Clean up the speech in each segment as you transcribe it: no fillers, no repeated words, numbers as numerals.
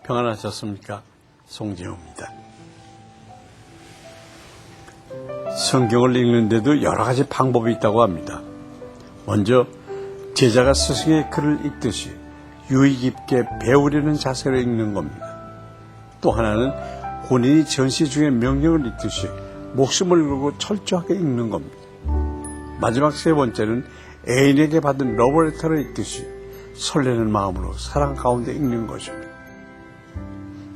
평안하셨습니까? 송재호입니다. 성경을 읽는데도 여러 가지 방법이 있다고 합니다. 먼저 제자가 스승의 글을 읽듯이 유의 깊게 배우려는 자세로 읽는 겁니다. 또 하나는 본인이 전시 중에 명령을 읽듯이 목숨을 걸고 철저하게 읽는 겁니다. 마지막 세 번째는 애인에게 받은 러브레터를 읽듯이 설레는 마음으로 사랑 가운데 읽는 것입니다.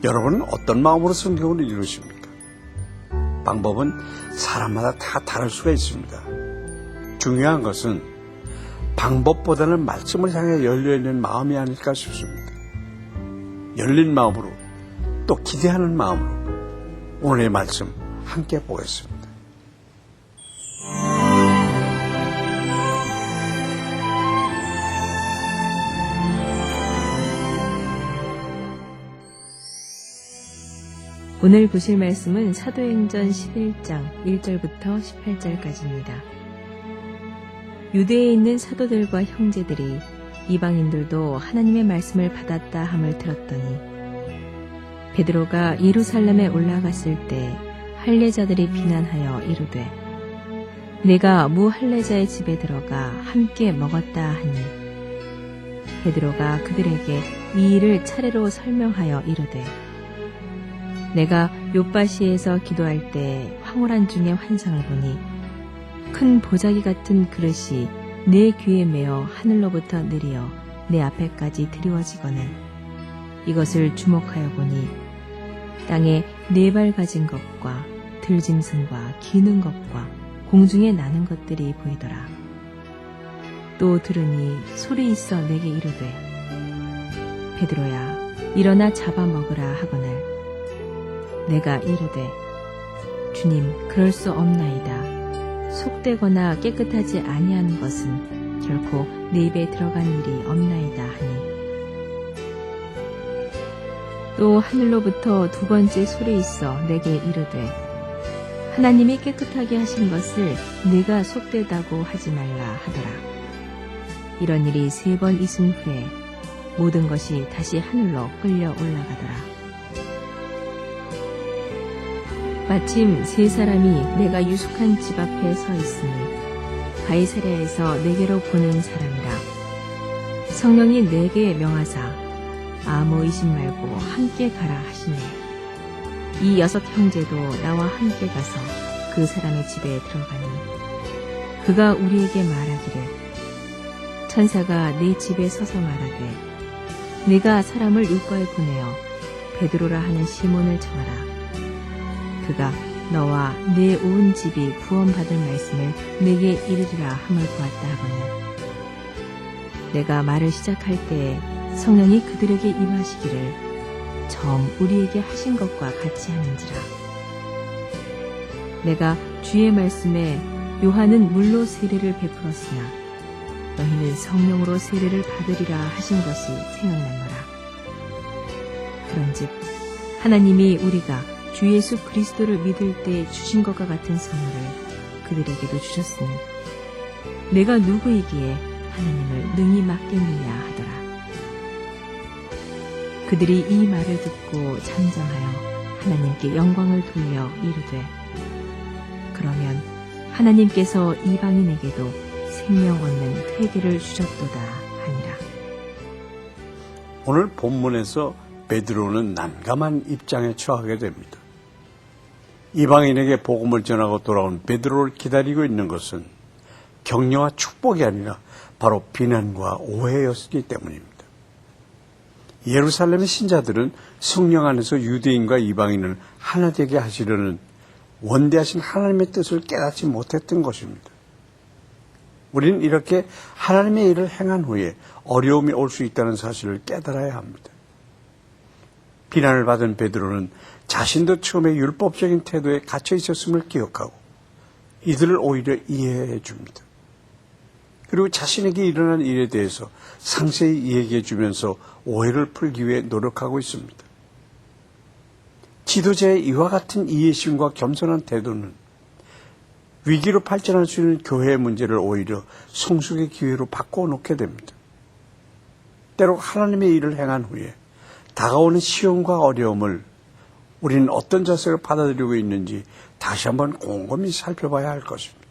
여러분은 어떤 마음으로 성경을 읽으십니까? 방법은 사람마다 다 다를 수가 있습니다. 중요한 것은 방법보다는 말씀을 향해 열려있는 마음이 아닐까 싶습니다. 열린 마음으로 또 기대하는 마음으로 오늘의 말씀 함께 보겠습니다. 오늘 보실 말씀은 사도행전 11장 1절부터 18절까지입니다. 유대에 있는 사도들과 형제들이 이방인들도 하나님의 말씀을 받았다 함을 들었더니 베드로가 예루살렘에 올라갔을 때 할례자들이 비난하여 이르되 내가 무할례자의 집에 들어가 함께 먹었다 하니 베드로가 그들에게 이 일을 차례로 설명하여 이르되 내가 욥바시에서 기도할 때 황홀한 중에 환상을 보니 큰 보자기 같은 그릇이 내 귀에 매어 하늘로부터 내려 내 앞에까지 드리워지거늘 이것을 주목하여 보니 땅에 네 발 가진 것과 들짐승과 기는 것과 공중에 나는 것들이 보이더라. 또 들으니 소리 있어 내게 이르되 베드로야 일어나 잡아먹으라 하거늘 내가 이르되 주님 그럴 수 없나이다. 속되거나 깨끗하지 아니한 것은 결코 내 입에 들어간 일이 없나이다 하니 또 하늘로부터 두 번째 소리 있어 내게 이르되 하나님이 깨끗하게 하신 것을 네가 속되다고 하지 말라 하더라. 이런 일이 세 번 있은 후에 모든 것이 다시 하늘로 끌려 올라가더라. 마침 세 사람이 내가 유숙한 집 앞에 서 있으니 가이사랴에서 내게로 보낸 사람이라. 성령이 내게 명하사 아무 의심 말고 함께 가라 하시네. 이 6 형제도 나와 함께 가서 그 사람의 집에 들어가니 그가 우리에게 말하기를 천사가 내 집에 서서 말하되 네가 사람을 일과에 보내어 베드로라 하는 시몬을 청하라. 그가 너와 내 온 집이 구원받을 말씀을 내게 이르리라 함을 보았다 하거늘 내가 말을 시작할 때에 성령이 그들에게 임하시기를 처음 우리에게 하신 것과 같이 하는지라. 내가 주의 말씀에 요한은 물로 세례를 베풀었으나 너희는 성령으로 세례를 받으리라 하신 것이 생각나노라. 그런즉 하나님이 우리가 주 예수 그리스도를 믿을 때 주신 것과 같은 선물을 그들에게도 주셨으니 내가 누구이기에 하나님을 능히 맡겠느냐 하더라. 그들이 이 말을 듣고 잠잠하여 하나님께 영광을 돌려 이르되 그러면 하나님께서 이방인에게도 생명 얻는 회개를 주셨도다 하니라. 오늘 본문에서 베드로는 난감한 입장에 처하게 됩니다. 이방인에게 복음을 전하고 돌아온 베드로를 기다리고 있는 것은 격려와 축복이 아니라 바로 비난과 오해였기 때문입니다. 예루살렘의 신자들은 성령 안에서 유대인과 이방인을 하나 되게 하시려는 원대하신 하나님의 뜻을 깨닫지 못했던 것입니다. 우리는 이렇게 하나님의 일을 행한 후에 어려움이 올 수 있다는 사실을 깨달아야 합니다. 비난을 받은 베드로는 자신도 처음에 율법적인 태도에 갇혀 있었음을 기억하고 이들을 오히려 이해해 줍니다. 그리고 자신에게 일어난 일에 대해서 상세히 이야기해 주면서 오해를 풀기 위해 노력하고 있습니다. 지도자의 이와 같은 이해심과 겸손한 태도는 위기로 발전할 수 있는 교회의 문제를 오히려 성숙의 기회로 바꿔놓게 됩니다. 때로 하나님의 일을 행한 후에 다가오는 시험과 어려움을 우리는 어떤 자세로 받아들이고 있는지 다시 한번 곰곰이 살펴봐야 할 것입니다.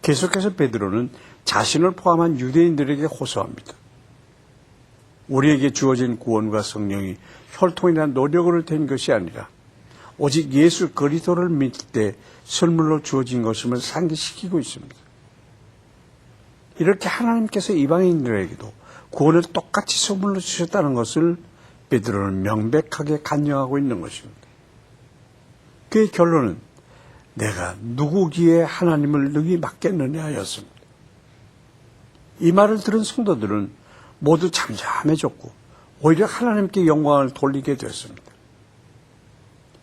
계속해서 베드로는 자신을 포함한 유대인들에게 호소합니다. 우리에게 주어진 구원과 성령이 혈통이나 노력으로 된 것이 아니라 오직 예수 그리스도를 믿을 때 선물로 주어진 것임을 상기시키고 있습니다. 이렇게 하나님께서 이방인들에게도 구원을 똑같이 선물로 주셨다는 것을 베드로는 명백하게 간증하고 있는 것입니다. 그의 결론은 내가 누구기에 하나님을 능히 맡겠느냐였습니다. 이 말을 들은 성도들은 모두 잠잠해졌고 오히려 하나님께 영광을 돌리게 됐습니다.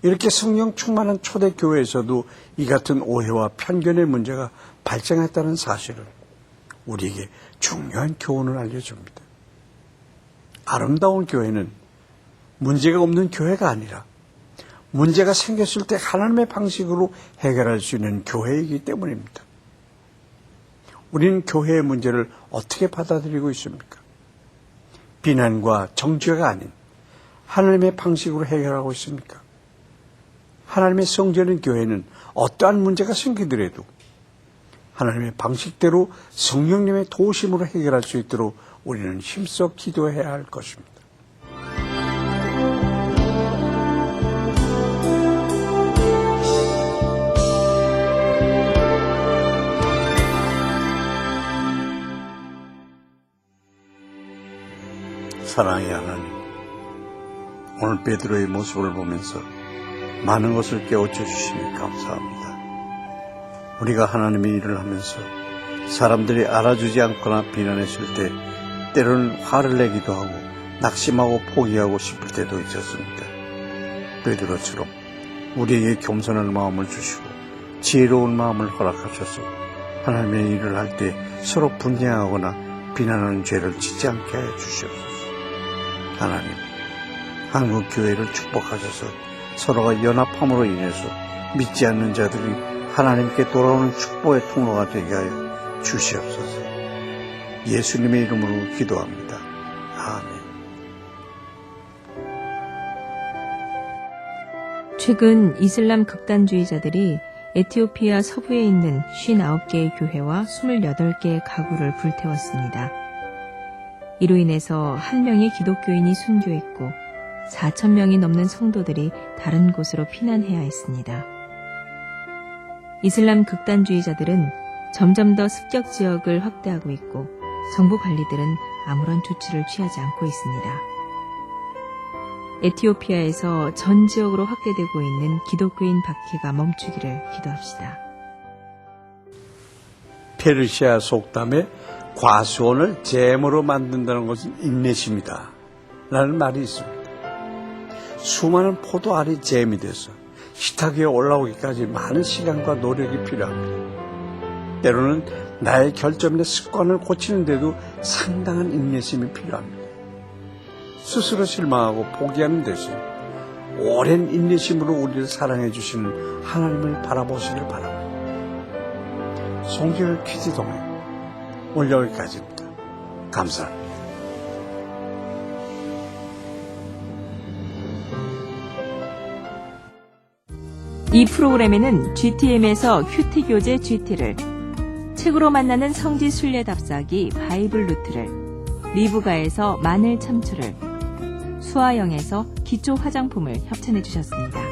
이렇게 성령 충만한 초대교회에서도 이 같은 오해와 편견의 문제가 발생했다는 사실을 우리에게 중요한 교훈을 알려줍니다. 아름다운 교회는 문제가 없는 교회가 아니라 문제가 생겼을 때 하나님의 방식으로 해결할 수 있는 교회이기 때문입니다. 우리는 교회의 문제를 어떻게 받아들이고 있습니까? 비난과 정죄가 아닌 하나님의 방식으로 해결하고 있습니까? 하나님의 성전인 교회는 어떠한 문제가 생기더라도 하나님의 방식대로 성령님의 도우심으로 해결할 수 있도록 우리는 힘써 기도해야 할 것입니다. 사랑의 하나님, 오늘 베드로의 모습을 보면서 많은 것을 깨우쳐 주시니 감사합니다. 우리가 하나님의 일을 하면서 사람들이 알아주지 않거나 비난했을 때 때로는 화를 내기도 하고 낙심하고 포기하고 싶을 때도 있었습니다. 베드로처럼 우리에게 겸손한 마음을 주시고 지혜로운 마음을 허락하셔서 하나님의 일을 할 때 서로 분쟁하거나 비난하는 죄를 짓지 않게 해 주시옵소서. 하나님, 한국 교회를 축복하셔서 서로가 연합함으로 인해서 믿지 않는 자들이 하나님께 돌아오는 축복의 통로가 되게 하여 주시옵소서. 예수님의 이름으로 기도합니다. 아멘. 최근 이슬람 극단주의자들이 에티오피아 서부에 있는 59개의 교회와 28개의 가구를 불태웠습니다. 이로 인해서 1명의 기독교인이 순교했고 4,000명이 넘는 성도들이 다른 곳으로 피난해야 했습니다. 이슬람 극단주의자들은 점점 더 습격 지역을 확대하고 있고 정부 관리들은 아무런 조치를 취하지 않고 있습니다. 에티오피아에서 전 지역으로 확대되고 있는 기독교인 박해가 멈추기를 기도합시다. 페르시아 속담에 과수원을 잼으로 만든다는 것은 인내심이다 라는 말이 있습니다. 수많은 포도알이 잼이 돼서 식탁 위에 올라오기까지 많은 시간과 노력이 필요합니다. 때로는 나의 결점이나 습관을 고치는데도 상당한 인내심이 필요합니다. 스스로 실망하고 포기하는 대신 오랜 인내심으로 우리를 사랑해 주시는 하나님을 바라보시길 바랍니다. 송지열 퀴즈 동행 오늘 여기까지입니다. 감사합니다. 이 프로그램에는 GTM에서 큐티 교재 GT를, 책으로 만나는 성지 순례 답사기 바이블 루트를, 리브가에서 마늘 참치를, 수아영에서 기초 화장품을 협찬해 주셨습니다.